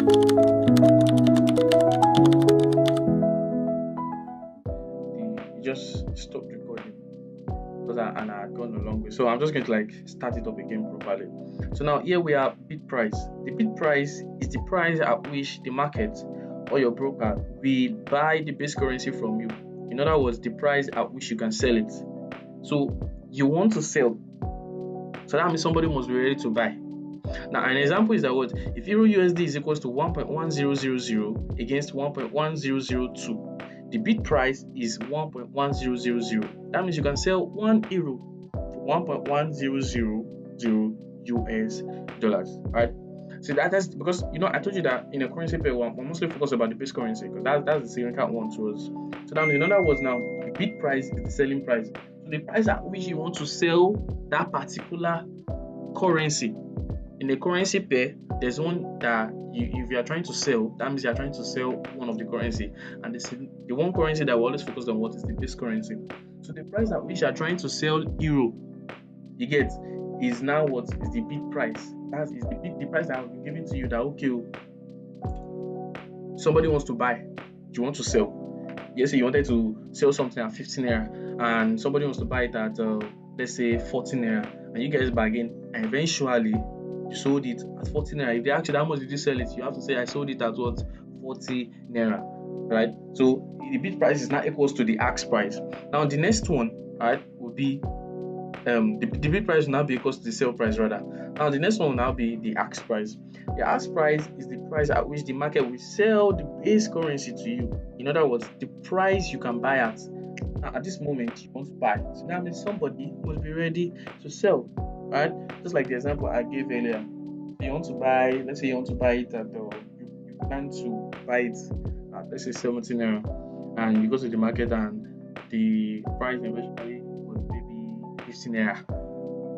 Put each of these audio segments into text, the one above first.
It just stopped recording because I had gone a long way. So I'm just going to like start it up again properly. So now here we are bid price. The bid price is the price at which the market or your broker will buy the base currency from you. In other words, the price at which you can sell it. So you want to sell. So that means somebody must be ready to buy. Now, an example is that what if Euro USD is equals to 1.1000 against 1.1002, the bid price is 1.1000. That means you can sell 1 euro for 1.1000 US dollars, right? So that's because I told you that in a currency pair we're mostly focused about the base currency because that's the significant one to us. So that means in other words now the bid price is the selling price. So the price at which you want to sell that particular currency. In a currency pair, there's one that if you are trying to sell, that means you are trying to sell one of the currency, and the one currency that we always focus on what is the base currency. So the price at which you are trying to sell euro, you get, is now what is the bid price. That is the price that I've been giving to you. That okay, somebody wants to buy, you want to sell. Yes, you wanted to sell something at 15 naira, and somebody wants to buy it at let's say 14 naira, and you guys bargain, and eventually you sold it at 40 naira. If they ask you how much did you sell it, you have to say I sold it at what 40 naira, right? So the bid price is now equals to the ask price. Now the next one, right, will be the bid price will now be equals to the sale price rather. Now the next one will now be the ask price. The ask price is the price at which the market will sell the base currency to you. In other words, the price you can buy at. Now at this moment you want to buy, so that means somebody must be ready to sell. Right, just like the example I gave earlier. If you want to buy, let's say you want to buy it at you plan to buy it at let's say 17 naira, and you go to the market and the price eventually was maybe 15 naira.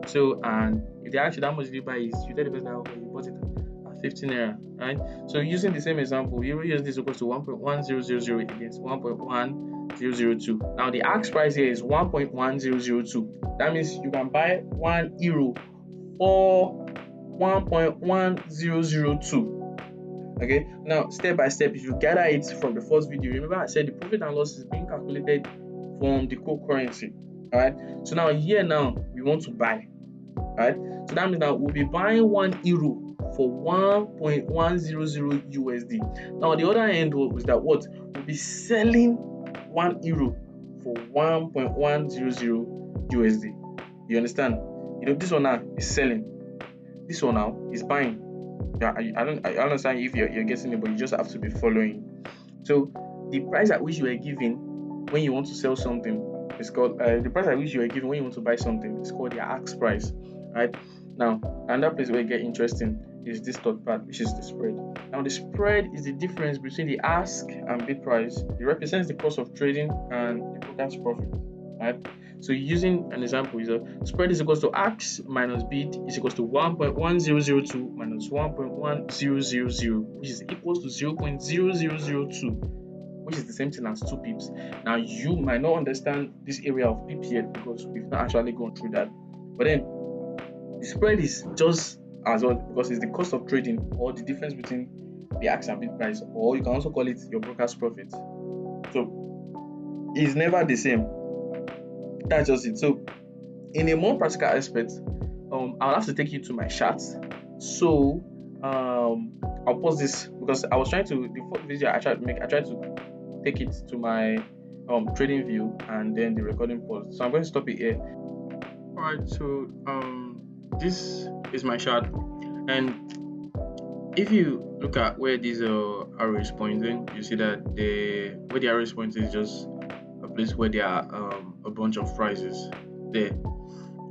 So and if they ask you how much did you buy it, you tell the person okay, you bought it at 15 naira, right? So using the same example, Euro USD is equal to 1.1000 against 1.1002. Now the ask price here is 1.1002. That means you can buy 1 euro for 1.1002. Okay, now step by step, if you gather it from the first video, remember I said the profit and loss is being calculated from the core currency. Alright, so now here now we want to buy. Alright, so that means that we'll be buying 1 euro for 1.100 USD. Now the other end was that what we'll be selling 1 euro for 1.100 USD. You understand? This one now is selling. This one now is buying. Yeah, I understand if you're getting it, but you just have to be following. So the price at which you are given when you want to sell something is called the price at which you are given when you want to buy something is called the ask price. Right? Now, another place where it gets interesting is this third part, which is the spread. Now, the spread is the difference between the ask and bid price. It represents the cost of trading and the broker's profit. Right? So using an example, is spread is equals to ask minus bid is equals to 1.1002 minus 1.1000, which is equals to 0.0002, which is the same thing as 2 pips. Now you might not understand this area of pips yet because we've not actually gone through that. But then the spread is just as well because it's the cost of trading or the difference between the ask and bid price, or you can also call it your broker's profit. So it's never the same. That's just it. So in a more practical aspect, I'll have to take you to my charts. So I'll pause this because I was trying to the first video I tried to take it to my trading view and then the recording pause. So I'm going to stop it here. Alright, so this is my chart, and if you look at where this arrow is pointing, you see that where the arrow is pointing is just a place where there are a bunch of prices there.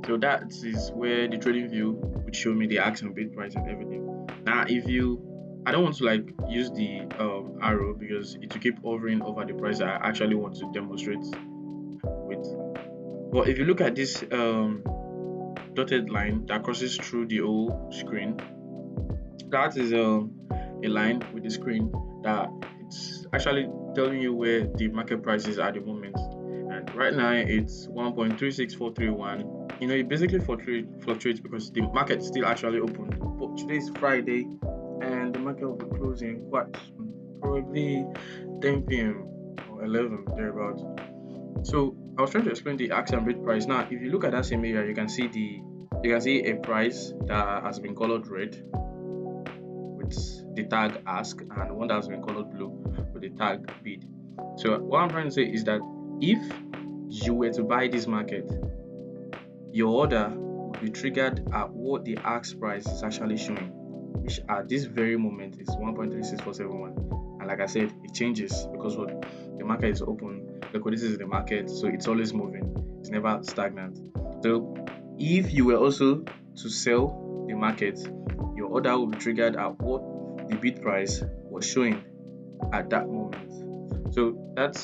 So that is where the trading view would show me the ask and bid price and everything. Now I don't want to like use the arrow because it will keep hovering over the price I actually want to demonstrate with. But if you look at this dotted line that crosses through the whole screen, that is a line with the screen that it's actually telling you where the market price is at the moment. And right now it's 1.36431. It basically fluctuates because the market is still actually open. But today is Friday and the market will be closing quite soon, probably 10 p.m. or 11 thereabouts. So I was trying to explain the ask and bid price. Now, if you look at that same area, you can see a price that has been colored red with the tag ask, and one that has been colored blue with the tag bid. So what I'm trying to say is that if you were to buy this market, your order will be triggered at what the ask price is actually showing, which at this very moment is 1.36471. And like I said, it changes because what the market is open, liquidity is in the market, so it's always moving, it's never stagnant. So if you were also to sell the market, your order will be triggered at what the bid price was showing at that moment. So that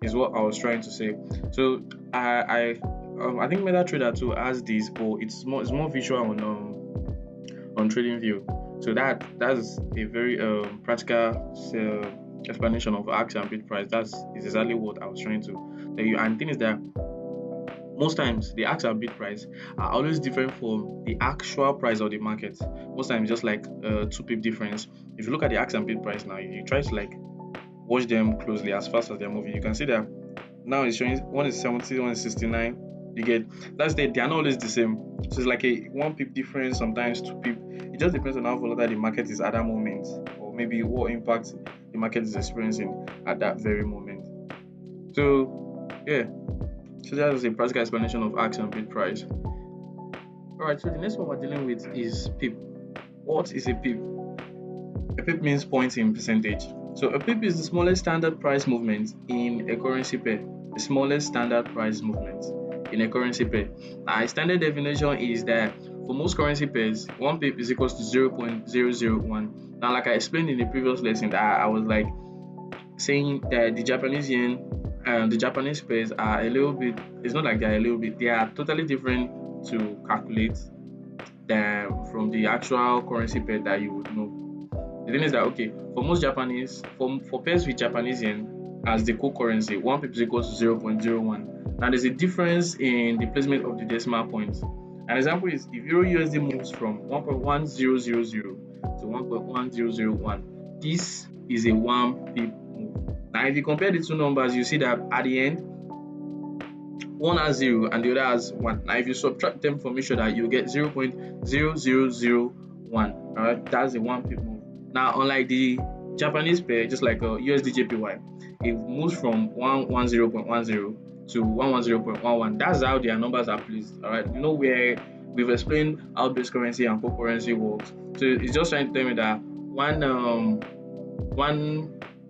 is what I was trying to say. So I think MetaTrader 2 has this, but it's more visual on TradingView. So that's a very practical explanation of ask and bid price. That is exactly what I was trying to tell you. And the thing is that most times the ask and bid price are always different from the actual price of the market. Most times just like 2 pip difference. If you look at the ask and bid price now, if you try to like watch them closely as fast as they're moving, you can see that now it's showing one is 70, one is 69. You get that's they are not always the same. So it's like a 1 pip difference, sometimes 2 pip. It just depends on how volatile the market is at that moment, or maybe what impact the market is experiencing at that very moment. So yeah, so that is a practical explanation of ask and bid price. Alright, so the next one we're dealing with is pip. What is a pip? A pip means points in percentage. So a pip is the smallest standard price movement in a currency pair. The smallest standard price movement in a currency pair. Our standard definition is that for most currency pairs, 1 pip is equals to 0.001. Now, like I explained in the previous lesson, that I was like saying that the Japanese yen and the Japanese pairs are a little bit, it's not like they're a little bit, they are totally different to calculate than from the actual currency pair that you would know. The thing is that, okay, for most Japanese, for pairs with Japanese yen as the core currency, 1 pip is equals to 0.01. Now, there's a difference in the placement of the decimal points. An example is if Euro USD moves from 1.1000 to 1.1001, this is a 1 pip move. Now, if you compare the two numbers, you see that at the end, one has 0 and the other has 1. Now, if you subtract them from each other, you get 0.0001. Alright, that's a 1 pip move. Now, unlike the Japanese pair, just like USD JPY, it moves from 110.10 to 110.11. That's how their numbers are placed. Alright, you know where we've explained how base currency and core currency works. So it's just trying to tell me that one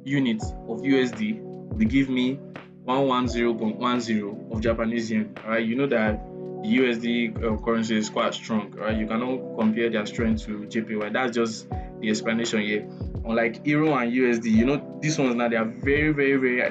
unit of USD will give me 110.10 of Japanese yen. Alright, you know that the USD currency is quite strong. Alright, you cannot compare their strength to JPY. That's just the explanation here. Unlike Euro and USD, you know, these ones now, they are very very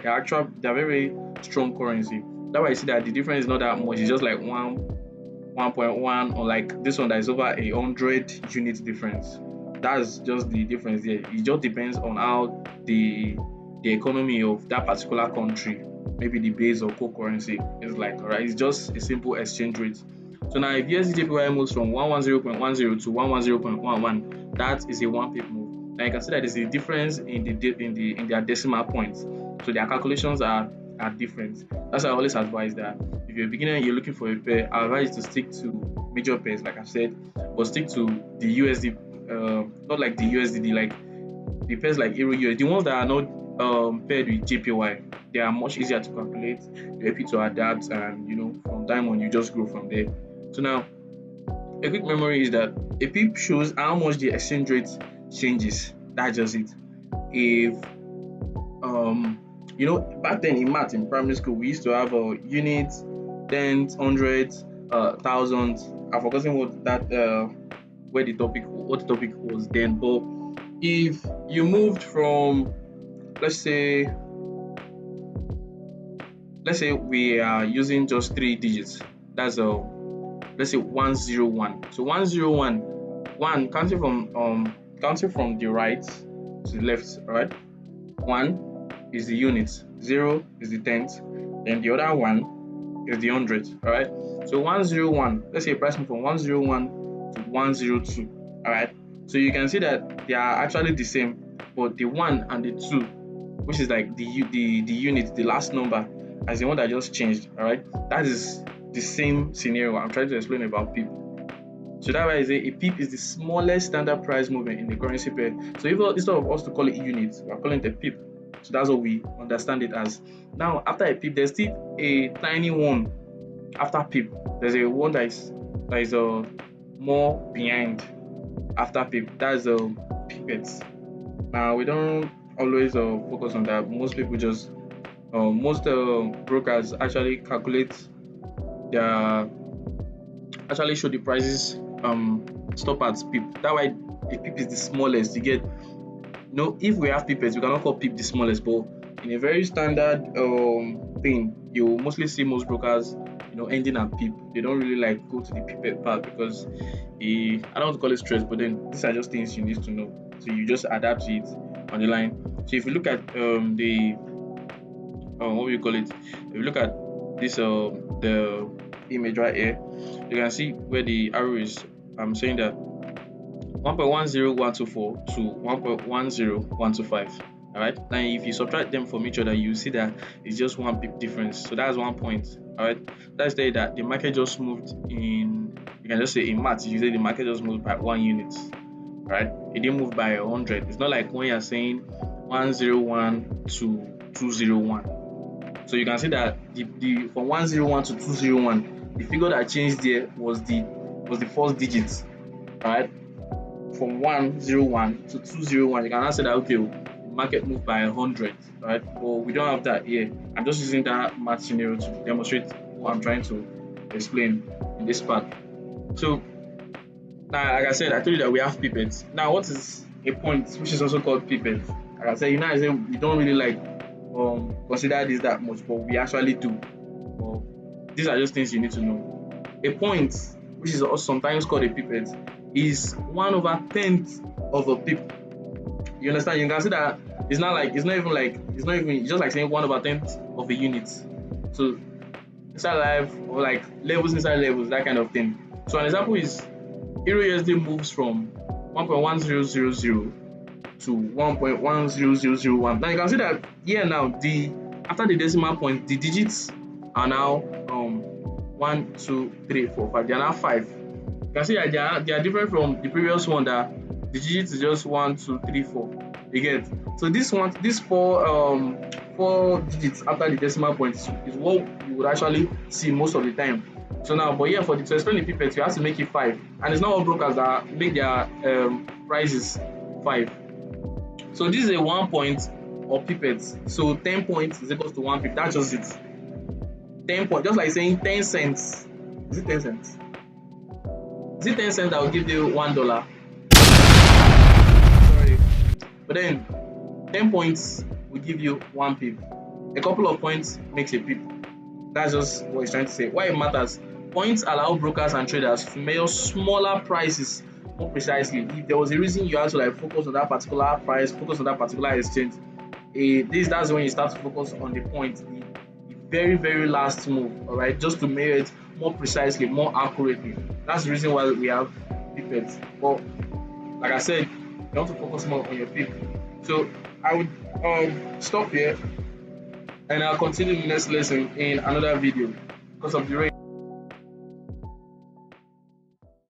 strong currency. That's why you see that the difference is not that much. It's just like 1.1, or like this one that is over 100 units difference. That's just the difference there. It just depends on how the economy of that particular country, maybe the base or core currency is like. Alright, it's just a simple exchange rate. So now if USD JPY moves from 110.10 to 110.11, that is a 1 pip move. Now you can see that there's a difference in their decimal points. So their calculations are different. That's why I always advise that if you're a beginner and you're looking for a pair, I advise you to stick to major pairs, like I said, but stick to the USD, not like the USDD, like the pairs like Euro USD, the ones that are not paired with JPY. They are much easier to calculate, you're happy to adapt, and you know, from time on you just grow from there. So now, a quick memory is that a pip shows how much the exchange rate changes. That's just it. If you know, back then in math in primary school, we used to have units, tens, hundreds, thousands. I've forgotten what the topic was then. But if you moved from, let's say we are using just 3 digits. That's let's say 101. So 101, counting from the right to the left. All right, 1 is the units, 0 is the tenth, then the other 1 is the hundredth. All right, so 101. Let's say a price move from 101 to 102. All right, So you can see that they are actually the same, but the 1 and the 2, which is like the unit, the last number, as the one that just changed. All right, that is the same scenario I'm trying to explain about pip. So that's why I say a pip is the smallest standard price movement in the currency pair. So if instead of us to call it units, we're calling it a pip. So that's what we understand it as. Now after a pip, there's still a tiny one after pip. There's a one that is more behind after pip. That's pipettes. Now we don't always focus on that. Most people just most brokers actually calculate their actually show the prices stop at pip. That why a pip is the smallest. You get, if we have pipettes, we cannot call pip the smallest, but in a very standard thing, you mostly see most brokers ending at pip. They don't really like go to the pipette part because I don't want to call it stress, but then these are just things you need to know. So you just adapt to it on the line. So if you look at the what do you call it? If you look at this the image right here, you can see where the arrow is. I'm saying that 1.10124 to 1.10125. All right. Now, if you subtract them from each other, you see that it's just 1 pip difference. So that's 1 point. All right. That's say that the market just moved in. You can just say in maths, you say the market just moved by 1 unit. All right. It didn't move by 100. It's not like when you're saying 101 to 201. So you can see that the from 101 to 201, the figure that changed there was the first digit. All right. From 101 to 201, you can now say that okay, the market moved by 100, right? But we don't have that here. I'm just using that math scenario to demonstrate what I'm trying to explain in this part. So now, like I said, I told you that we have pipettes. Now, what is a point, which is also called pipette? Like I said, I say we don't really like consider this that much, but we actually do. But these are just things you need to know. A point, which is also sometimes called a pipette, is 1/10th of a pip. You understand? You can see that it's just like saying 1/10th of a unit. So inside life, or like levels inside levels, that kind of thing. So an example is Euro USD moves from 1.1000 to 1.10001. Now you can see that here now after the decimal point, the digits are now 1, 2, 3, 4, 5. They are now 5. You can see that they are different from the previous one that the digits is just 1, 2, 3, 4. You get? So this four digits after the decimal point is what you would actually see most of the time. So now, but here to explain the pipette, you have to make it 5, and it's not all brokers that make their prices 5. So this is a 1 point of pipette. So 10 points is equal to 1 pip. That's just it. 10 points, just like saying 10 cents. Is it 10 cents? Is it 10 cents that will give you $1? Sorry. But then 10 points will give you 1 pip. A couple of points makes a pip. That's just what he's trying to say. Why it matters? Points allow brokers and traders to measure smaller prices more precisely. If there was a reason you had to focus on that particular price, focus on that particular exchange, that's when you start to focus on the point, the very, very last move, all right, just to measure it more precisely, more accurately. That's the reason why we have pipettes. But like I said, you want to focus more on your pip. So I would stop here, and I'll continue the next lesson in another video because of the rain.